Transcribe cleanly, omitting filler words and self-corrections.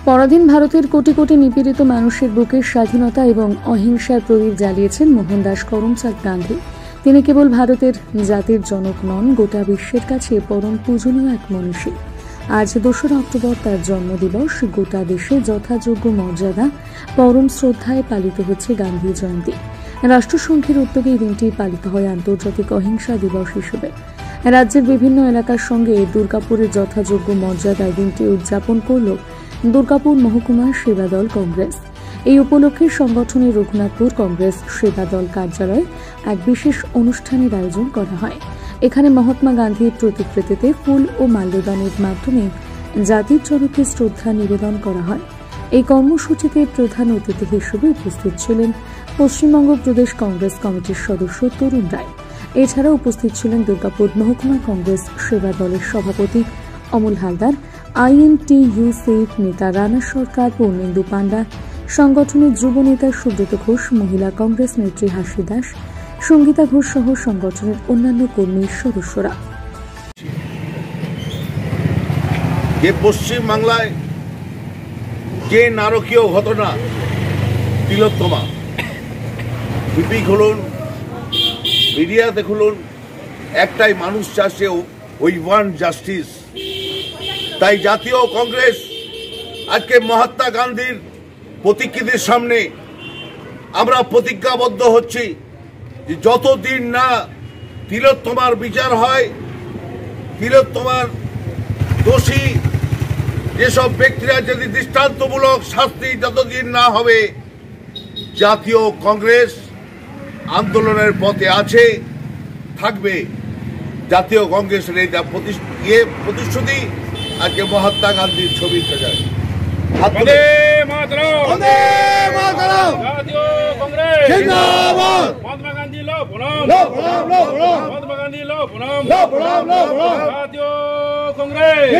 পরাধীন ভারতের কোটি কোটি নিপীড়িত মানুষের বুকে স্বাধীনতা এবং অহিংসার প্রদীপ জ্বালিয়েছেন মোহনদাস করমচাঁদ গান্ধী। তিনি কেবল ভারতের জাতির জনক নন, গোটা বিশ্বের কাছে পরম পূজনীয় এক মনীষী। আজ 2রা অক্টোবর তার জন্মদিবস। গোটা দেশে যথাযোগ্য মর্যাদা, পরম শ্রদ্ধায় পালিত হচ্ছে গান্ধী জয়ন্তী। রাষ্ট্রসংঘের উদ্যোগে এই দিনটি পালিত হয় আন্তর্জাতিক অহিংসা দিবস হিসেবে। রাজ্যের বিভিন্ন এলাকার সঙ্গে দুর্গাপুরের যথাযোগ্য মর্যাদায় দিনটি উদযাপন করল দুর্গাপুর মহকুমা সেবা দল কংগ্রেস। এই উপলক্ষে সংগঠনের রঘুনাথপুর কংগ্রেস সেবা দল কার্যালয়ে এক বিশেষ অনুষ্ঠানের আয়োজন করা হয়। এখানে মহাত্মা গান্ধীর প্রতিকৃতিতে ফুল ও মাল্যদানের মাধ্যমে জাতির জনকে শ্রদ্ধা নিবেদন করা হয়। এই কর্মসূচিতে প্রধান অতিথি হিসেবে উপস্থিত ছিলেন পশ্চিমবঙ্গ প্রদেশ কংগ্রেস কমিটির সদস্য তরুণ রায়। এছাড়া উপস্থিত ছিলেন দুর্গাপুর মহকুমা কংগ্রেস সেবা দলের সভাপতি অমল হালদার, INTUC নেতা রানা সরকার, পূর্ণেন্দু পান্ডা, সংগঠনের যুব নেতা সুব্রত ঘোষ, মহিলা কংগ্রেস নেত্রী হাসি দাস, সঙ্গীতা ঘোষ সহ সংগঠনের অন্যান্য কর্মী সদস্যরা। পশ্চিম বাংলায় যে নারকীয় ঘটনা, তিলোত্তমা, টিভি খুলুন, মিডিয়াতে খুলুন, একটাই মানুষ চাচ্ছে, ওই ওয়ান জাস্টিস। তাই জাতীয় কংগ্রেস আজকে মহাত্মা গান্ধীর প্রতিকৃতির সামনে আমরা প্রতিজ্ঞাবদ্ধ হচ্ছি যে যতদিন না তিলোত্তমার বিচার হয়, তিলোত্তমার দোষী যেসব ব্যক্তিরা যদি দৃষ্টান্তমূলক শাস্তি যতদিন না হবে, জাতীয় কংগ্রেস আন্দোলনের পথে আছে, থাকবে। জাতীয় কংগ্রেসের এটা প্রতিশ্রুতি আজকে মহাত্মা গান্ধীর ছবির কাছে। বন্দে মাতরম, বন্দে মাতরম, জাতীয় কংগ্রেস জিন্দাবাদ। মহাত্মা গান্ধী লো প্রণাম, লো প্রণাম, লো প্রণাম, মহাত্মা গান্ধী লো প্রণাম, লো প্রণাম, লো প্রণাম, জাতীয় কংগ্রেস।